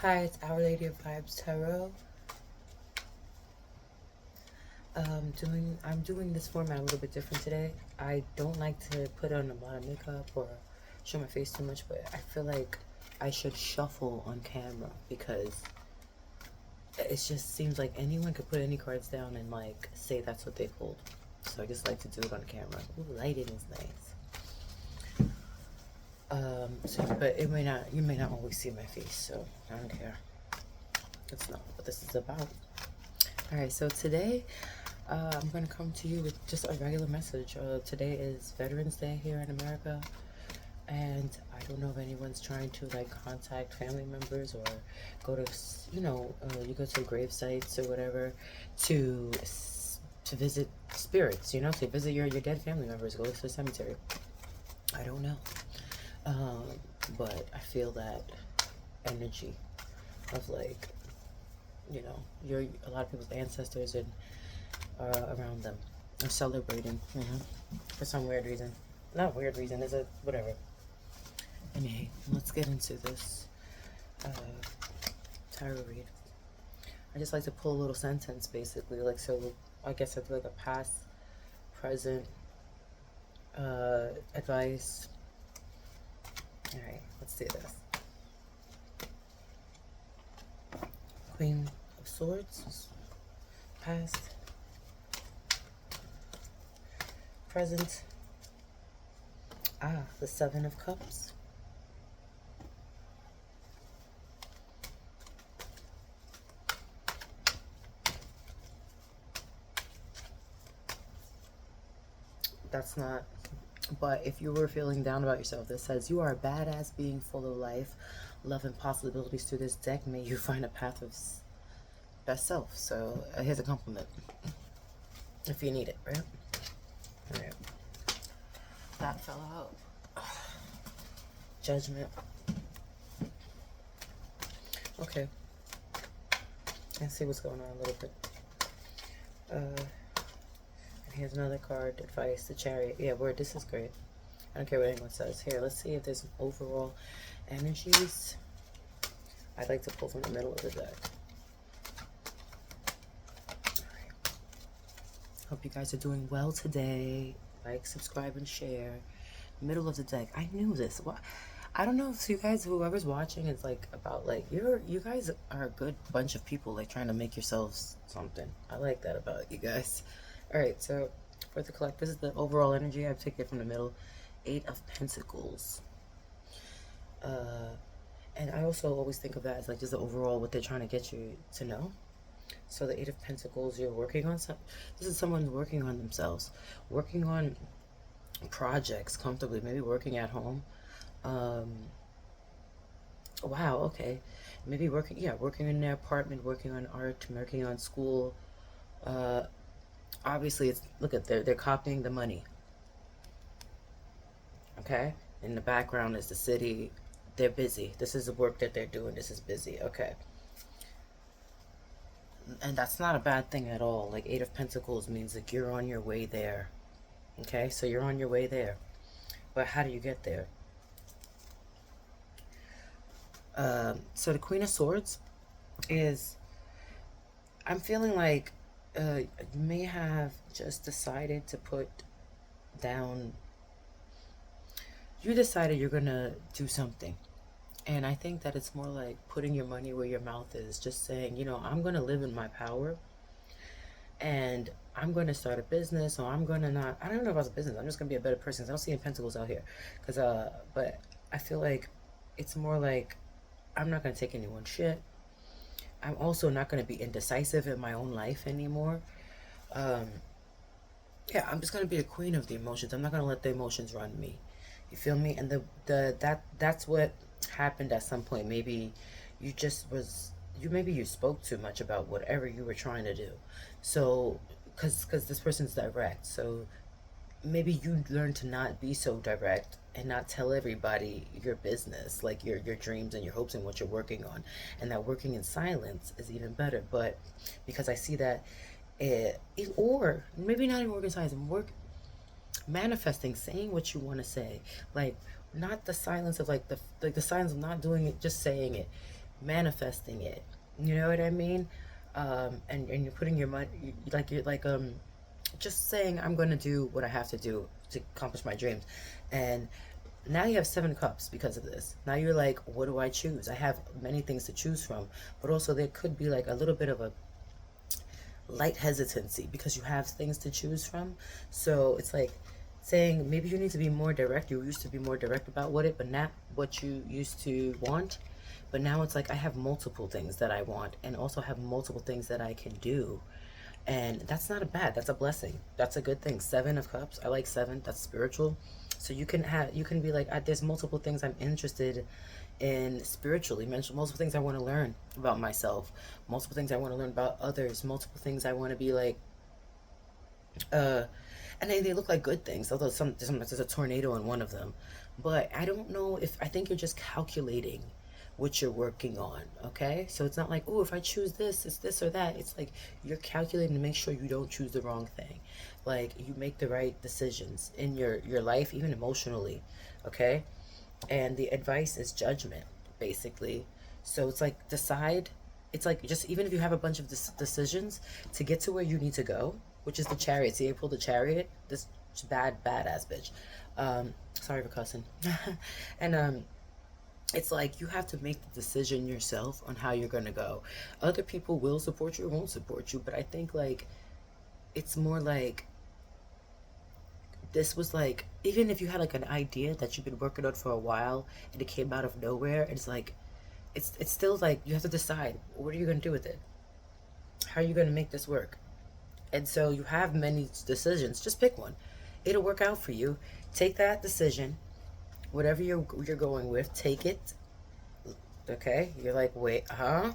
Hi, it's Our Lady of Vibez Tarot. I'm doing this format a little bit different today. I don't like to put on a lot of makeup or show my face too much, but I feel like I should shuffle on camera because it just seems like anyone could put any cards down and like say that's what they pulled. So I just like to do it on camera. Ooh, lighting is nice. But you may not always see my face, so I don't care. That's not what this is about. Alright, so today I'm going to come to you with just a regular message. Today is Veterans Day here in America, and I don't know if anyone's trying to like contact family members or go to, you go to grave sites or whatever to visit spirits, to visit your dead family members, go to the cemetery. I don't know. But I feel that energy of like, a lot of people's ancestors and around them are celebrating for some weird reason. Not weird reason, is it? Whatever. Anyway, let's get into this tarot read. I just like to pull a little sentence, basically, like, so I guess I'd like a past, present advice. All right, let's do this. Queen of Swords, past, present, the Seven of Cups, that's not, but if you were feeling down about yourself, this says you are a badass being full of life, love, and possibilities. Through this deck, may you find a path of best self. So here's a compliment if you need it, right? All right, that fell out. Judgment. Okay, let's see what's going on a little bit. And here's another card, advice, the Chariot. Yeah, word, this is great. I don't care what anyone says. Here, let's see if there's some overall energies. I'd like to pull from the middle of the deck. Alright. Hope you guys are doing well today. Like, subscribe, and share. Middle of the deck. I knew this. What? I don't know if you guys, whoever's watching, is like about like you guys are a good bunch of people like trying to make yourselves something. I like that about you guys. All right, so for the collect, this is the overall energy. I've taken it from the middle. 8 of Pentacles. And I also always think of that as like just the overall what they're trying to get you to know. So the 8 of Pentacles, you're working on some. This is someone working on themselves, working on projects comfortably, maybe working at home. Wow, okay. Maybe working in their apartment, working on art, working on school. Obviously, it's, look at, they're copying the money. Okay? In the background is the city. They're busy. This is the work that they're doing. This is busy. Okay. And that's not a bad thing at all. Like, 8 of Pentacles means like you're on your way there. Okay? So you're on your way there. But how do you get there? So the Queen of Swords is, I'm feeling like you may have just decided to put down, you decided you're gonna do something. And I think that it's more like putting your money where your mouth is, just saying, I'm gonna live in my power and I'm gonna start a business, or I'm gonna not, I don't know if it's a business, I'm just gonna be a better person. I don't see any pentacles out here. But I feel like it's more like I'm not going to take anyone's shit. I'm also not going to be indecisive in my own life anymore. Yeah, I'm just going to be the queen of the emotions. I'm not going to let the emotions run me. You feel me? And that's what happened at some point. Maybe you maybe you spoke too much about whatever you were trying to do. So, because this person's direct. So maybe you learn to not be so direct and not tell everybody your business, like your dreams and your hopes and what you're working on. And that working in silence is even better. But because I see that or maybe not even working in silence, manifesting, saying what you want to say, like not the silence of like the silence of not doing it, just saying it. manifesting it. You know what I mean? And you're putting your money, like you're like just saying I'm going to do what I have to do to accomplish my dreams. And now you have 7 cups because of this. Now you're like, what do I choose? I have many things to choose from, but also there could be like a little bit of a light hesitancy because you have things to choose from. So it's like saying maybe you need to be more direct. You used to be more direct about but not what you used to want. But now it's like I have multiple things that I want and also have multiple things that I can do. And that's not a bad, that's a blessing. That's a good thing. 7 of cups. I like 7. That's spiritual. So you can be like, there's multiple things I'm interested in spiritually, multiple things I want to learn about myself, multiple things I want to learn about others, multiple things I want to be like, uh, and they look like good things, although sometimes there's a tornado in one of them. But I don't know if, I think you're just calculating what you're working on, okay? So it's not like, oh, if I choose this, it's this or that. It's like you're calculating to make sure you don't choose the wrong thing. Like you make the right decisions in your life, even emotionally, okay? And the advice is judgment, basically. So it's like decide. It's like just even if you have a bunch of decisions to get to where you need to go, which is the chariot. See, I pulled the chariot. This badass bitch. Sorry for cussing. And it's like you have to make the decision yourself on how you're gonna go. Other people will support you or won't support you, but I think like it's more like this was like, even if you had like an idea that you've been working on for a while and it came out of nowhere, it's like it's still like you have to decide what are you going to do with it, how are you going to make this work. And so you have many decisions, just pick one. It'll work out for you. Take that decision, whatever you're going with, take it. Okay, you're like, wait,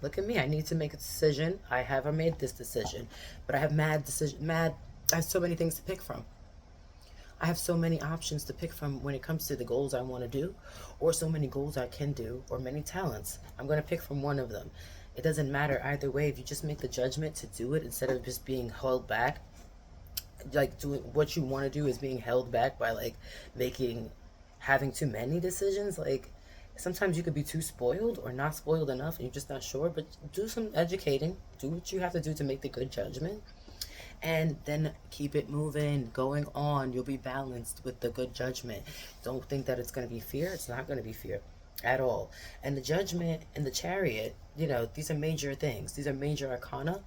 look at me, I need to make a decision. I haven't made this decision, but I have mad, I have so many things to pick from. I have so many options to pick from when it comes to the goals I want to do, or so many goals I can do, or many talents. I'm going to pick from one of them. It doesn't matter either way. If you just make the judgment to do it instead of just being held back, like doing what you want to do is being held back by like making, having too many decisions. Like sometimes you could be too spoiled or not spoiled enough and you're just not sure, but do some educating. Do what you have to do to make the good judgment and then keep it moving, going on. You'll be balanced with the good judgment. Don't think that it's going to be fear. It's not going to be fear at all. And the judgment and the chariot, these are major things. These are major arcana.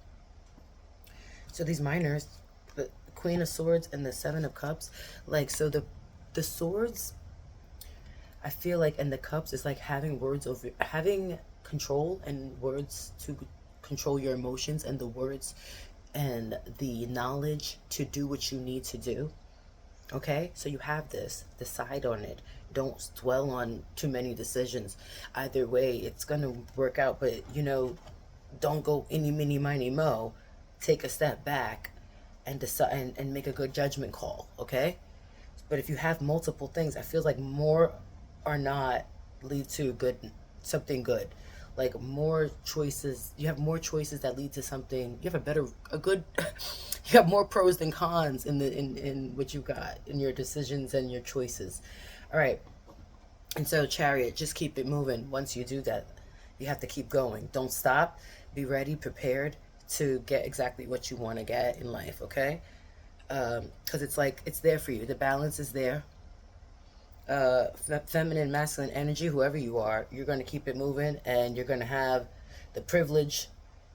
So these minors, the Queen of Swords and the 7 of Cups, like, so the swords, I feel like, and the cups is like having control and words to control your emotions, and the words and the knowledge to do what you need to do. Okay, so you have this, decide on it. Don't dwell on too many decisions. Either way, it's gonna work out, but don't go any, mini, miny, mo. Take a step back and decide and make a good judgment call, okay? But if you have multiple things, I feel like more are not lead to something good. Like more choices, you have more choices that lead to something. You have a good, you have more pros than cons in what you got in your decisions and your choices. All right, and so chariot, just keep it moving. Once you do that, you have to keep going. Don't stop. Be ready, prepared to get exactly what you want to get in life. Okay, because it's like it's there for you. The balance is there. Feminine, masculine energy, whoever you are, you're going to keep it moving and you're going to have the privilege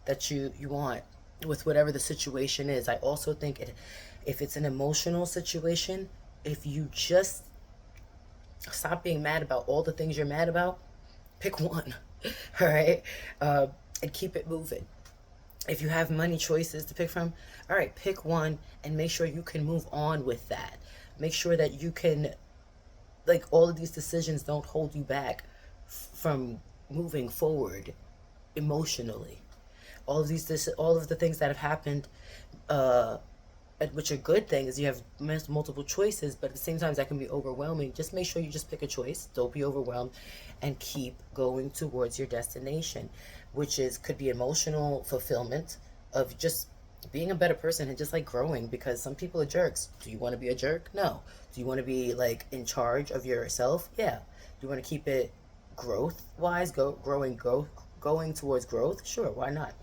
that you want with whatever the situation is. I also think if it's an emotional situation, if you just stop being mad about all the things you're mad about, pick one, all right? And keep it moving. If you have money choices to pick from, all right, pick one and make sure you can move on with that. Make sure that you can, like, all of these decisions don't hold you back from moving forward emotionally. All of the things that have happened, uh, which are good things, you have multiple choices, but at the same time that can be overwhelming. Just make sure you just pick a choice. Don't be overwhelmed, and keep going towards your destination, which could be emotional fulfillment of just being a better person and just like growing, because some people are jerks. Do you want to be a jerk? No. Do you want to be like in charge of yourself? Yeah. Do you want to keep it growth wise, growing, going towards growth, sure, why not?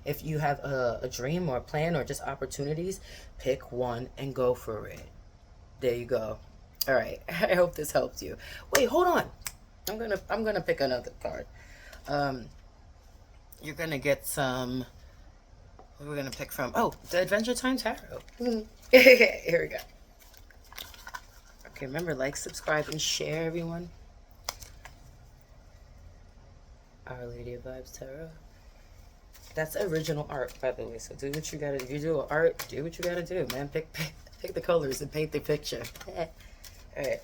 If you have a dream or a plan or just opportunities, pick one and go for it. There you go. All right. I hope this helps you. Wait, hold on. I'm gonna pick another card. Um, you're gonna get some. What we're gonna pick from? Oh, the Adventure Time Tarot. Here we go. Okay, remember, like, subscribe, and share, everyone. Our Lady of Vibez Tarot. That's original art, by the way. So do what you gotta do. You do art, do what you gotta do, man. Pick the colors and paint the picture. All right.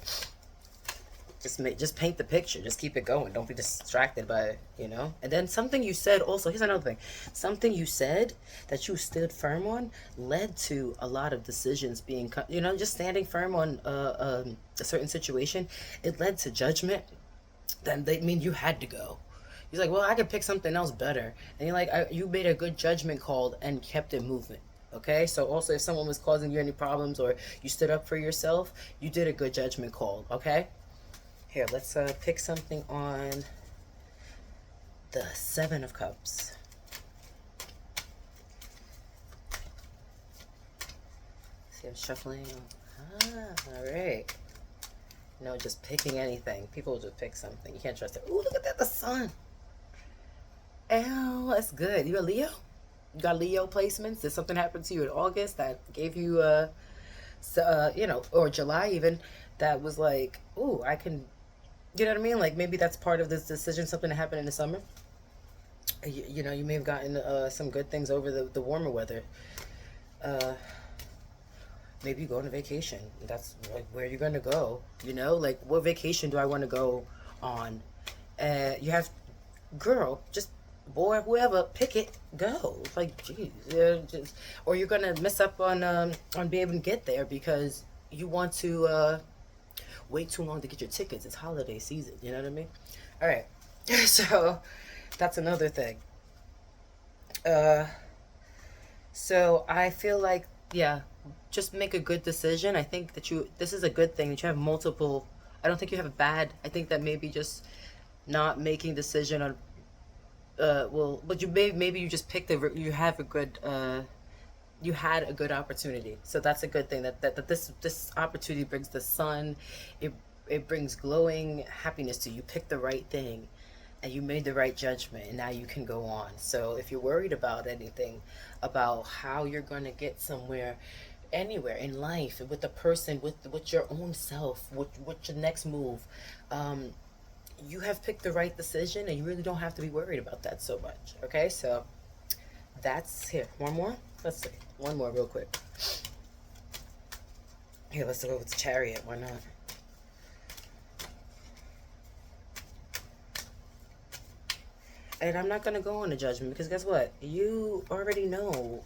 Just paint the picture. Just keep it going. Don't be distracted by, And then something you said also. Here's another thing. Something you said that you stood firm on led to a lot of decisions being, just standing firm on a certain situation. It led to judgment. Then they mean you had to go. He's like, well, I could pick something else better. And you're like, you made a good judgment call and kept it moving. Okay, so also if someone was causing you any problems or you stood up for yourself, you did a good judgment call. Okay. Here, let's pick something on the Seven of Cups. See, I'm shuffling. All right. No, just picking anything. People will just pick something. You can't trust it. Ooh, look at that, the sun. Oh, that's good. You a Leo? You got Leo placements? Did something happen to you in August that gave you, or July even, that was like, ooh, I can, you know what I mean? Like maybe that's part of this decision, something that happened in the summer. You may have gotten some good things over the warmer weather. Maybe you go on a vacation. That's like where you're going to go, like what vacation do I want to go on? You have, girl, just boy, whoever, pick it, go. Like, geez, or you're gonna miss up on being able to get there because you want to wait too long to get your tickets. It's holiday season. You know what I mean? All right, so that's another thing. So I feel like, yeah, just make a good decision. I think that this is a good thing that you have multiple. I don't think you have a bad. I think that maybe just not making decision on but maybe you just picked you have a good you had a good opportunity, so that's a good thing that this opportunity brings the sun. It brings glowing happiness to you. You picked the right thing and you made the right judgment, and now you can go on. So if you're worried about anything, about how you're going to get somewhere, anywhere in life, with a person, with your own self, with your next move, you have picked the right decision, and you really don't have to be worried about that so much. Okay, so that's here. One more. Let's see. One more real quick. Here, let's go with the Chariot. Why not? And I'm not gonna go on a judgment because guess what? You already know.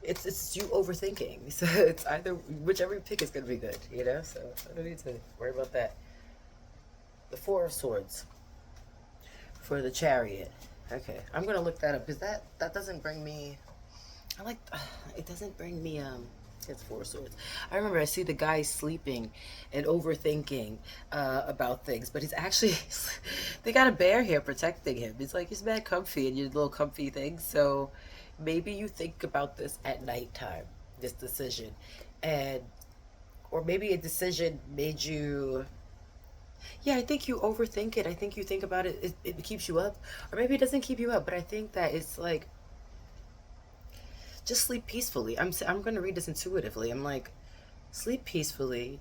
It's you overthinking. So it's either whichever you pick is gonna be good. So I don't need to worry about that. The Four of Swords for the Chariot. Okay, I'm gonna look that up because that doesn't bring me. I like it doesn't bring me It's Four of Swords. I remember I see the guy sleeping and overthinking about things, but he's actually they got a bear here protecting him. It's like he's mad comfy in your little comfy thing. So maybe you think about this at nighttime, this decision, and or maybe a decision made you. Yeah, I think you overthink it. I think you think about it. It keeps you up, or maybe it doesn't keep you up. But I think that it's like just sleep peacefully. I'm gonna read this intuitively. I'm like, sleep peacefully,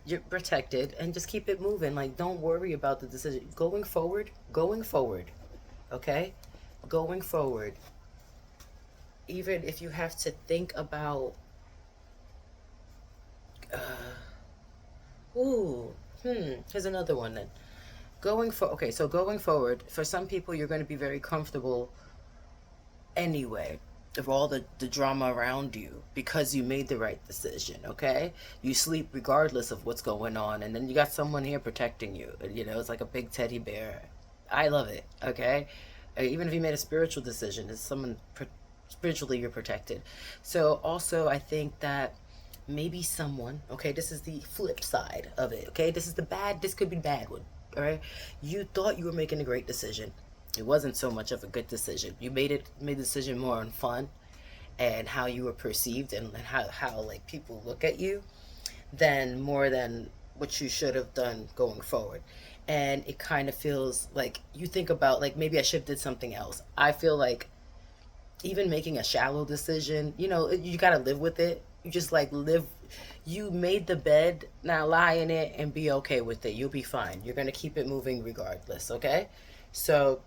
you're protected, and just keep it moving. Like, don't worry about the decision. Going forward, okay, going forward. Even if you have to think about, ooh, here's another one then. Going forward, for some people, you're going to be very comfortable anyway of all the drama around you because you made the right decision. Okay, you sleep regardless of what's going on, and then you got someone here protecting you. It's like a big teddy bear. I love it. Okay, even if you made a spiritual decision, it's someone spiritually you're protected. So also I think that maybe someone, okay, this is the flip side of it. Okay, this could be the bad one. All right, you thought you were making a great decision, It wasn't so much of a good decision. You made the decision more on fun and how you were perceived, and how like people look at you, than more than what you should have done going forward. And it kind of feels like you think about, like, maybe I should have did something else. I feel like even making a shallow decision, you got to live with it. You just like live. You made the bed, now lie in it and be okay with it. You'll be fine. You're going to keep it moving regardless, okay? So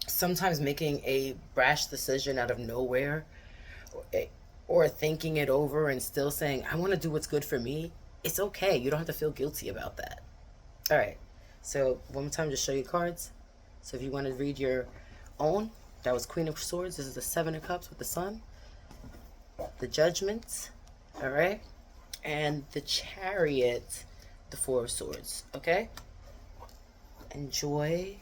sometimes making a brash decision out of nowhere, or thinking it over and still saying, I want to do what's good for me, it's okay. You don't have to feel guilty about that. All right. So, one more time, just show you cards. So, if you want to read your own, that was Queen of Swords. This is the Seven of Cups with the Sun, the Judgment, all right, and the Chariot, the Four of Swords, okay? Enjoy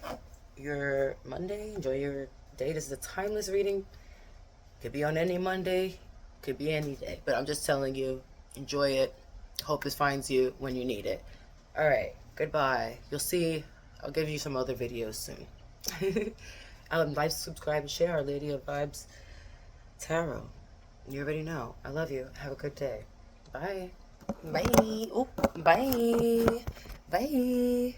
your Monday. Enjoy your day. This is a timeless reading. Could be on any Monday, could be any day. But I'm just telling you, enjoy it. Hope it finds you when you need it. All right, goodbye. You'll see, I'll give you some other videos soon. Like, subscribe, and share Our Lady of Vibez Tarot. You already know. I love you. Have a good day. Bye. Bye. Oh, bye. Bye.